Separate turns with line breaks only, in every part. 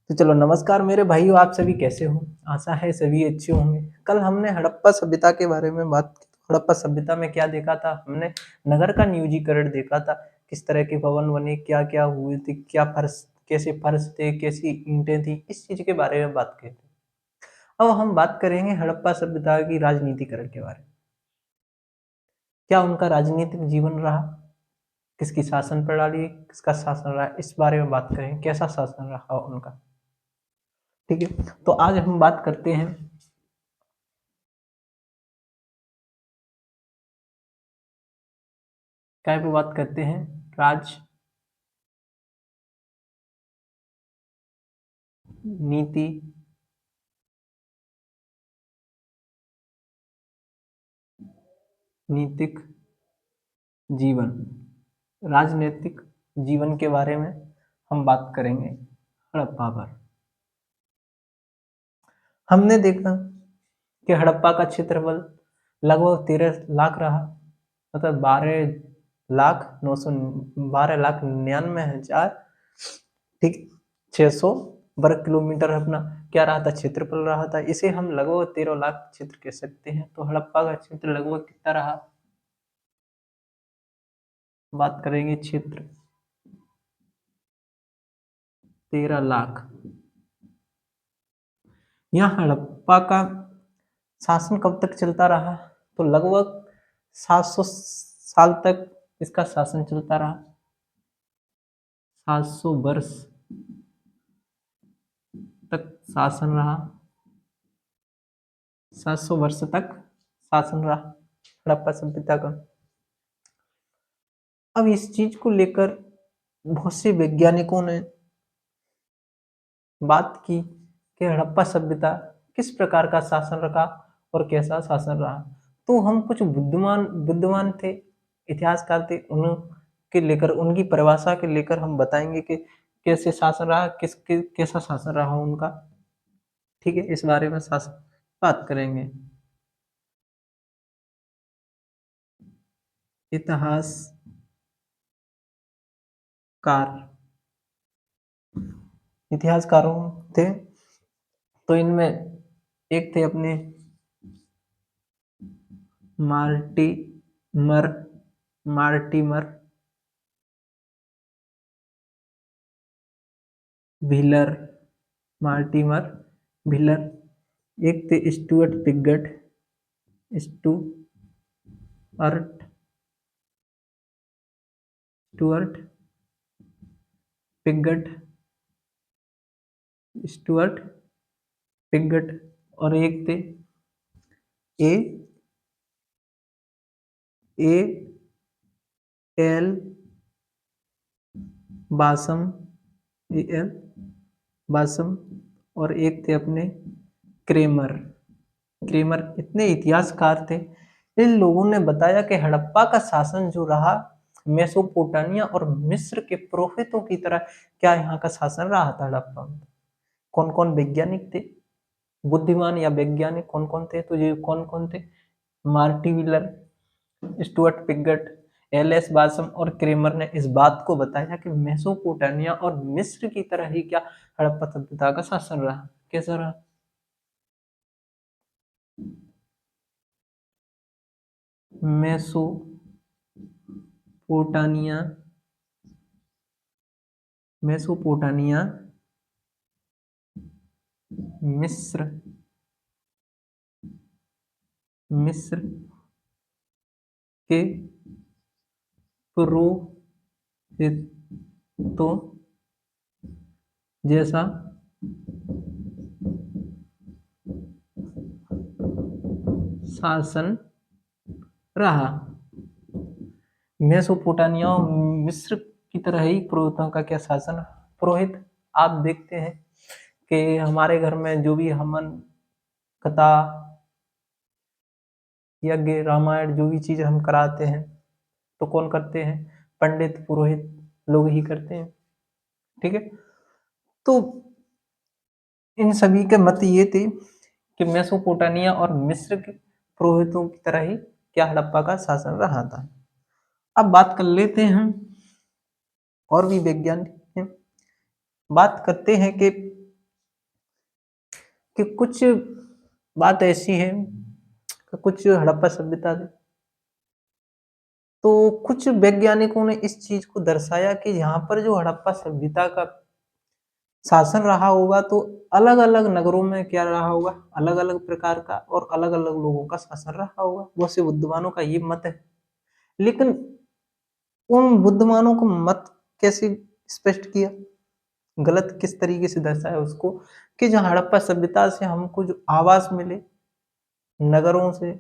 तो चलो नमस्कार मेरे भाइयों, आप सभी कैसे हो? आशा है सभी अच्छे होंगे। कल हमने हड़प्पा सभ्यता के बारे में बात की। हड़प्पा सभ्यता में क्या देखा था? हमने नगर का नियोजीकरण देखा था। किस तरह के भवन बने, क्या-क्या हुए थे, क्या फर्श कैसे फर्श थे, कैसी ईंटें थी, इस चीज़ के बारे में बात की थी। अब हम बात करेंगे हड़प्पा सभ्यता की राजनीतिकरण के बारे में। क्या उनका राजनीतिक जीवन रहा? किसकी शासन प्रणाली, किसका शासन रहा? इस बारे में बात करेंगे, कैसा शासन रहा उनका। ठीक है, तो आज हम बात करते हैं क्या पे बात करते हैं राजनीति नीतिक जीवन राजनीतिक जीवन के बारे में हम बात करेंगे हड़प्पा पर। हमने देखा कि हड़प्पा का क्षेत्रफल लगभग 13 लाख रहा, मतलब 12,99,99 ठीक 600 वर्ग किलोमीटर अपना क्या रहा था, क्षेत्रफल रहा था। इसे हम लगभग 13 लाख क्षेत्र कह सकते हैं। तो हड़प्पा का क्षेत्र लगभग कितना रहा? बात करेंगे क्षेत्र 13 लाख। यहाँ हड़प्पा का शासन कब तक चलता रहा? तो लगभग 700 साल तक इसका शासन चलता रहा। 700 वर्ष तक शासन रहा। 700 वर्ष तक शासन रहा हड़प्पा सभ्यता का। अब इस चीज को लेकर बहुत से वैज्ञानिकों ने बात की कि हड़प्पा सभ्यता किस प्रकार का शासन रखा और कैसा शासन रहा। तो हम कुछ बुद्धिमान बुद्धिमान थे, इतिहासकार थे, उनके लेकर उनकी परिभाषा के लेकर हम बताएंगे कि कैसे शासन रहा, कैसा शासन रहा उनका। ठीक है, इस बारे में शासन बात करेंगे। इतिहासकार इतिहासकारों थे, तो इनमें एक थे अपने Mortimer Mortimer wheeler Mortimer wheeler. एक थे Stuart Stuart Piggott Stuart Piggott. और एक थे ए ए एल बासम ए एल बासम। और एक थे अपने क्रेमर क्रेमर। इतने इतिहासकार थे। इन लोगों ने बताया कि हड़प्पा का शासन जो रहा, मेसोपोटामिया और मिस्र के पुरोहितों की तरह क्या यहाँ का शासन रहा था हड़प्पा में। कौन कौन वैज्ञानिक थे, बुद्धिमान या वैज्ञानिक कौन कौन थे? तो ये कौन कौन थे? Marty Wheeler, Stuart Piggott, L S Basham और क्रेमर ने इस बात को बताया कि मेसोपोटामिया और मिस्र की तरह ही क्या हड़प्पा सभ्यता का शासन रहा। कैसा रहा? मेसोपोटामिया मेसोपोटामिया मिस्र मिस्र के पुरोहितों जैसा शासन रहा। मेसोपोटामिया और मिस्र की तरह ही पुरोहितों का क्या शासन। पुरोहित आप देखते हैं कि हमारे घर में जो भी हवन कथा यज्ञ रामायण जो भी चीज हम कराते हैं तो कौन करते हैं? पंडित पुरोहित लोग ही करते हैं। ठीक है, तो इन सभी के मत ये थे कि मेसोपोटामिया और मिस्र के पुरोहितों की तरह ही क्या हड़प्पा का शासन रहा था। अब बात कर लेते हैं हम और भी वैज्ञानिक हैं। बात करते हैं कि कि कुछ बात ऐसी है कि कुछ हड़प्पा सभ्यता थी, तो कुछ वैज्ञानिकों ने इस चीज को दर्शाया कि यहाँ पर जो हड़प्पा सभ्यता का शासन रहा होगा तो अलग अलग नगरों में क्या रहा होगा, अलग अलग प्रकार का और अलग अलग लोगों का शासन रहा होगा। बहुत से बुद्धिमानों का ये मत है, लेकिन उन बुद्धिमानों को मत कैसे स्पष्ट किया, गलत किस तरीके से दर्शाया उसको, कि जहाँ हड़प्पा सभ्यता से हमको जो आवास मिले, नगरों से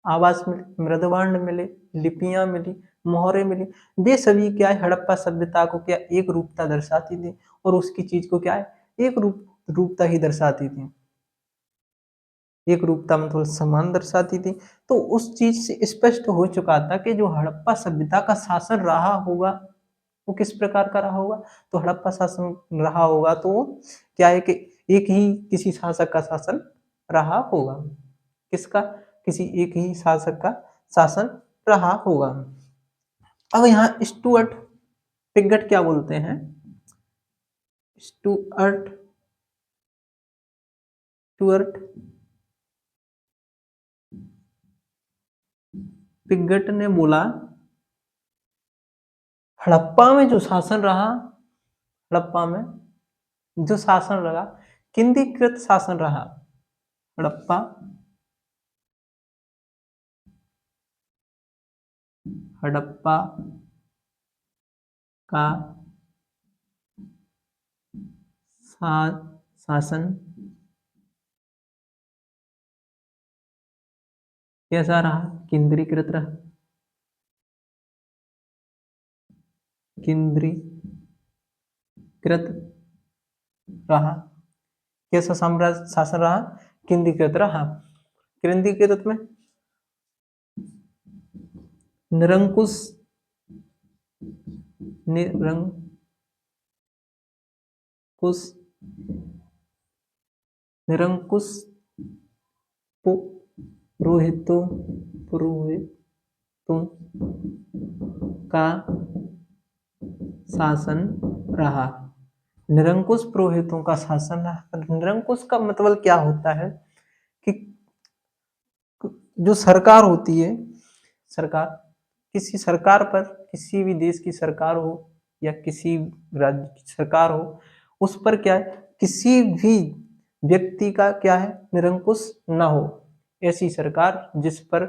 आवास मिले, मृदभांड मिले, लिपियां मिली, मोहरे मिली, वे सभी क्या है हड़प्पा सभ्यता को क्या एक रूपता दर्शाती थी, और उसकी चीज को क्या है एक रूपता ही दर्शाती थी, एक रूपता मतलब समान दर्शाती थी। तो उस चीज से स्पष्ट हो चुका था कि जो हड़प्पा सभ्यता का शासन रहा होगा वो किस प्रकार का रहा होगा। तो हड़प्पा शासन रहा होगा तो क्या है कि एक ही किसी शासक का शासन रहा होगा, किसका, किसी एक ही शासक का शासन रहा होगा। अब यहाँ स्टुअर्ट पिगट क्या बोलते हैं, स्टुअर्ट स्टुअर्ट पिगट ने बोला हड़प्पा में जो शासन रहा, हड़प्पा में जो शासन रहा केंद्रीकृत शासन रहा, हड़प्पा हड़प्पा का शासन कैसा रहा, केंद्रीकृत रहा, केंद्रीकृत रहा। कैसा साम्राज्य शासन रहा, केंद्रीकृत रहा। केंद्रीकृत में निरंकुश निरंकुश निरंकुश पुरोहितों पुरोहितों का शासन रहा। निरंकुश पुरोहितों का शासन रहा। निरंकुश का मतलब क्या होता है कि जो सरकार होती है, सरकार, किसी सरकार पर, किसी भी देश की सरकार हो या किसी राज्य की सरकार हो, उस पर क्या है किसी भी व्यक्ति का क्या है निरंकुश ना हो। ऐसी सरकार जिस पर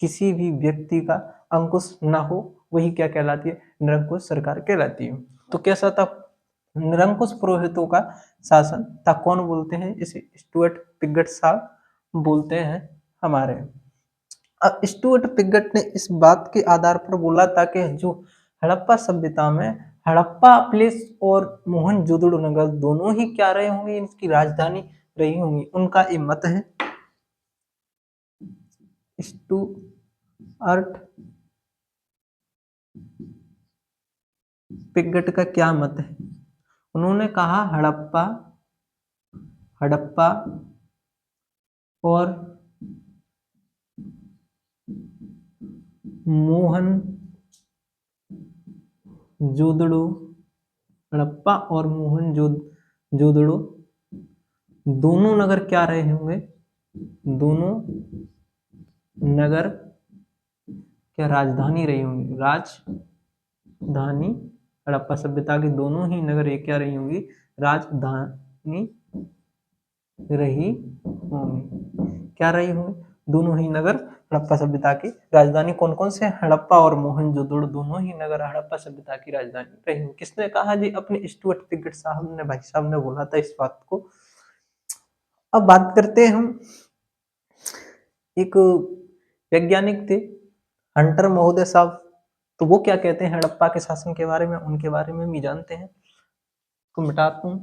किसी भी व्यक्ति का अंकुश ना हो वही क्या कहलाती है, निरंकुश सरकार कहलाती है। तो कैसा था निरंकुश पुरोहितों का शासन था, कौन बोलते हैं, इसे स्टुअर्ट पिगट साहब बोलते हैं हमारे। अब स्टुअर्ट पिगट ने इस बात के आधार पर बोला था कि जो हड़प्पा सभ्यता में हड़प्पा प्लेस और मोहनजोदड़ो नगर दोनों ही क्या रहे होंगे, इनकी राजधानी रही होंगी। उनका ये मत है, स्टुअर्ट पिगट का क्या मत है, उन्होंने कहा हड़प्पा हड़प्पा और मोहन जोदड़ो, हड़प्पा और जोदड़ो दोनों नगर क्या रहे होंगे, दोनों नगर क्या राजधानी रही होंगी, राजधानी हड़प्पा सभ्यता की दोनों ही नगर एक क्या रही होंगी, राजधानी रही होंगी। क्या रही होंगी, दोनों ही नगर हड़प्पा सभ्यता की राजधानी। कौन कौन से, हड़प्पा और मोहनजोदड़ो दोनों ही नगर हड़प्पा सभ्यता की राजधानी रही होंगी। किसने कहा जी, अपने स्टुअर्ट पिगट साहब ने, भाई साहब ने बोला था इस बात को। अब बात करते हैं हम, एक वैज्ञानिक थे हंटर महोदय साहब, तो वो क्या कहते हैं हड़प्पा के शासन के बारे में, उनके बारे में भी जानते हैं। तो मिटाता हूं,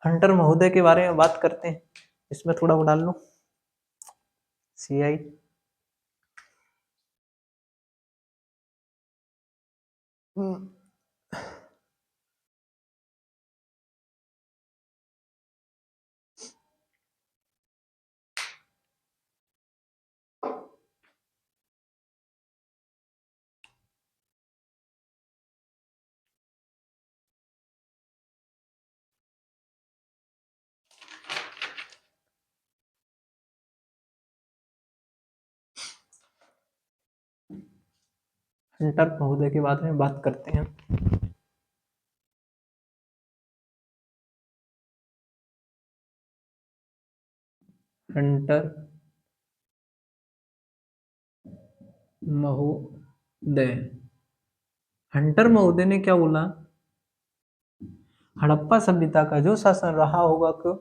हंटर महोदय के बारे में बात करते हैं। इसमें थोड़ा वो डाल लो, CI हंटर महोदय के बारे में बात करते हैं। हंटर महोदय, हंटर महोदय ने क्या बोला, हड़प्पा सभ्यता का जो शासन रहा होगा को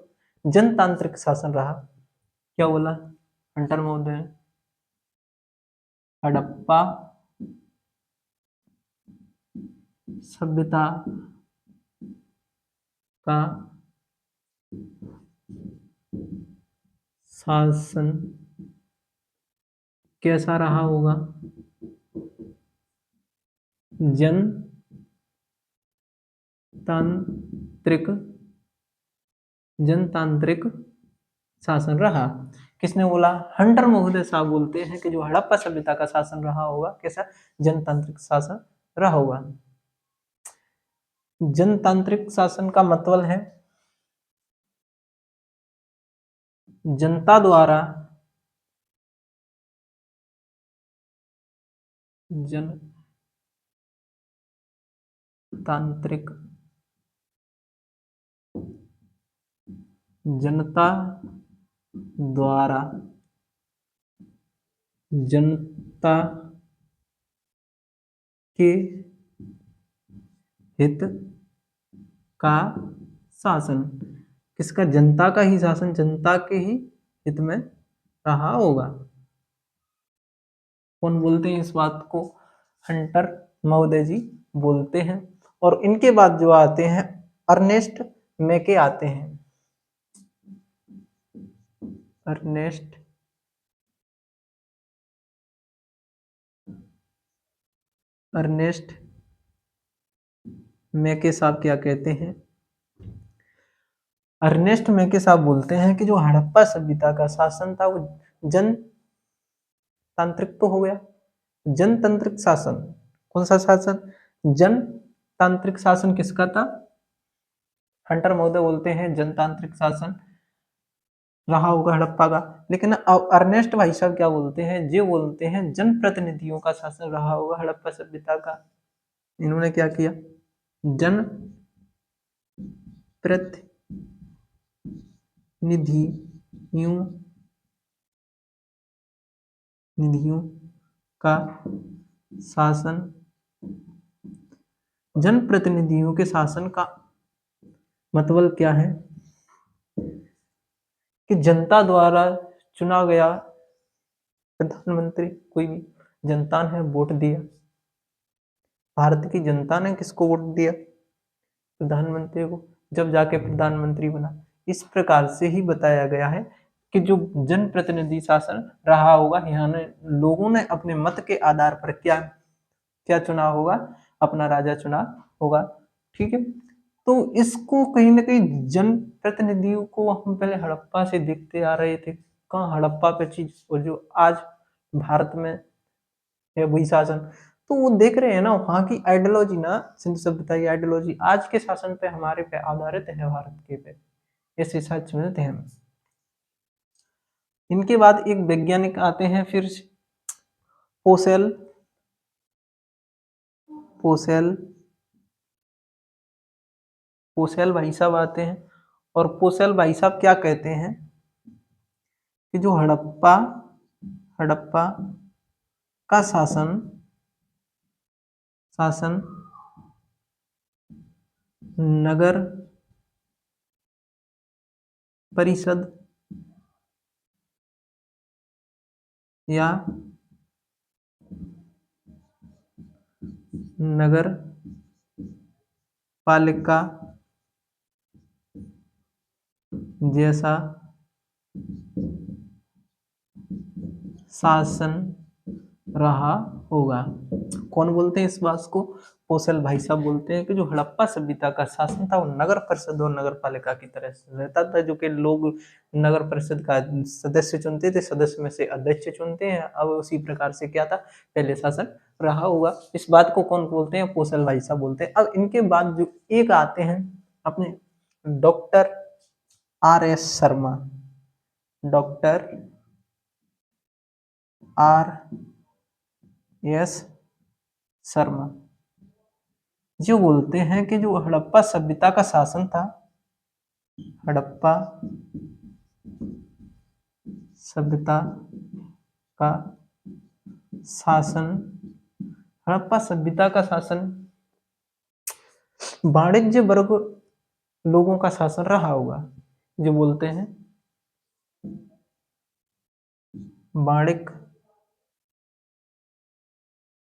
जनतांत्रिक शासन रहा। क्या बोला हंटर महोदय ने? हड़प्पा सभ्यता का शासन कैसा रहा होगा? जनतांत्रिक जनतांत्रिक शासन रहा। किसने बोला? हंटर महोदय साहब बोलते हैं कि जो हड़प्पा सभ्यता का शासन रहा होगा कैसा? जनतांत्रिक शासन रहा होगा। जनतांत्रिक शासन का मतलब है जनता द्वारा जनतांत्रिक जनता द्वारा जनता के हित का शासन। किसका? जनता का ही शासन जनता के ही हित में रहा होगा। कौन बोलते हैं इस बात को? हंटर महोदय जी बोलते हैं। और इनके बाद जो आते हैं अर्नेस्ट मैके आते हैं। अर्नेस्ट अर्नेस्ट मैके साहब क्या कहते हैं? अर्नेस्ट मैके साहब बोलते हैं कि जो हड़प्पा सभ्यता का शासन था वो जनतांत्रिक तो हो गया, जनतांत्रिक शासन। कौन सा शासन? जनतांत्रिक शासन किसका था? हंटर महोदय बोलते हैं जनतांत्रिक शासन रहा होगा हड़प्पा का। लेकिन अर्नेस्ट भाई साहब क्या बोलते हैं? जो बोलते हैं जनप्रतिनिधियों का शासन रहा होगा हड़प्पा सभ्यता का। इन्होंने क्या किया? जन प्रतिनिधियों निधियों का शासन। जनप्रतिनिधियों के शासन का मतलब क्या है? कि जनता द्वारा चुना गया प्रधानमंत्री, कोई भी जनता ने वोट दिया, भारत की जनता ने किसको वोट दिया? प्रधानमंत्री को, जब जाके प्रधानमंत्री बना। इस प्रकार से ही बताया गया है कि जो जनप्रतिनिधि शासन रहा होगा, यहाँ ने लोगों ने अपने मत के आधार पर क्या क्या चुना होगा? अपना राजा चुना होगा। ठीक है, तो इसको कहीं ना कहीं जनप्रतिनिधियों को हम पहले हड़प्पा से देखते आ रहे थे। कहाँ हड़प्पा पे चीज, और जो आज भारत में है वही शासन। तो वो देख रहे हैं ना, वहाँ की आइडियोलॉजी ना, सिंधु सभ्यता की आइडियोलॉजी आज के शासन पे हमारे पे आधारित है, भारत के पे ऐसे सच मिलते हैं। इनके बाद एक वैज्ञानिक आते हैं फिर, पोसेल पोसेल पोसेल भाई साहब आते हैं। और पोसेल भाई साहब क्या कहते हैं कि जो हड़प्पा हड़प्पा का शासन शासन नगर परिषद या नगर पालिका जैसा शासन रहा होगा। कौन बोलते हैं इस बात को? पोसल भाई साहब बोलते हैं कि जो हड़प्पा सभ्यता का शासन था वो नगर परिषद और नगर पालिका की तरह से रहता था। जो कि लोग नगर परिषद का सदस्य चुनते थे, सदस्य में से अध्यक्ष चुनते हैं। अब उसी प्रकार से क्या था, पहले शासन रहा होगा। इस बात को कौन बोलते हैं? पोसल भाई साहब बोलते हैं। अब इनके बाद जो एक आते हैं अपने doctor R.S. Sharma. Doctor R.S. Sharma जो बोलते हैं कि जो हड़प्पा सभ्यता का शासन था, हड़प्पा सभ्यता का शासन, हड़प्पा सभ्यता का शासन वाणिज्य वर्ग लोगों का शासन रहा होगा। जो बोलते हैं वाणिक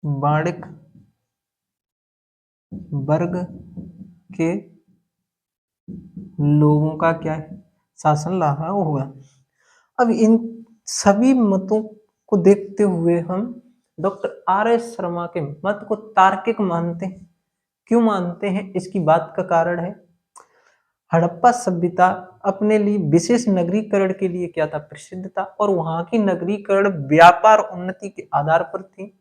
वाणिक वर्ग के लोगों का क्या शासन रहा होगा। अब इन सभी मतों को देखते हुए हम डॉक्टर आर एस शर्मा के मत को तार्किक मानते हैं। क्यों मानते हैं, इसकी बात का कारण है हड़प्पा सभ्यता अपने लिए विशेष नगरीकरण के लिए क्या था, प्रसिद्ध था, और वहां की नगरीकरण व्यापार उन्नति के आधार पर थी।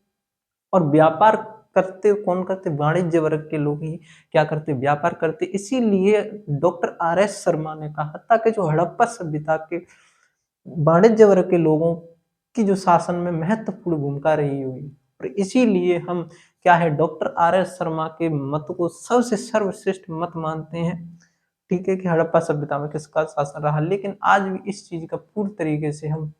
और व्यापार करते कौन करते, वाणिज्य वर्ग के लोग ही क्या करते, व्यापार करते। इसीलिए डॉक्टर आर एस शर्मा ने कहा था कि जो हड़प्पा सभ्यता के वाणिज्य वर्ग के लोगों की जो शासन में महत्वपूर्ण भूमिका रही हुई, और इसीलिए हम क्या है डॉक्टर आर एस शर्मा के मत को सबसे सर्वश्रेष्ठ मत मानते हैं। ठीक है कि हड़प्पा सभ्यता में किसका शासन रहा, लेकिन आज भी इस चीज का पूर्ण तरीके से हम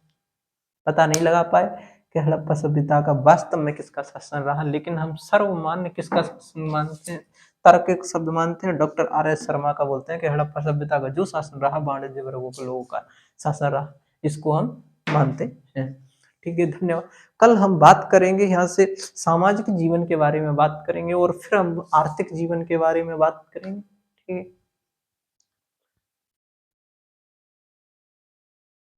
पता नहीं लगा पाए कि हड़प्पा सभ्यता का वास्तव में किसका शासन रहा, लेकिन हम सर्वमान्य किसका शासन मानते हैं, तार्किक शब्द मानते हैं, डॉक्टर आर एस शर्मा का बोलते हैं कि हड़प्पा सभ्यता का जो शासन रहा वाणिज्य वर्गों के लोगों का शासन रहा, इसको हम मानते हैं। ठीक है, धन्यवाद। कल हम बात करेंगे यहाँ से सामाजिक जीवन के बारे में बात करेंगे, और फिर हम आर्थिक जीवन के बारे में बात करेंगे। ठीक है।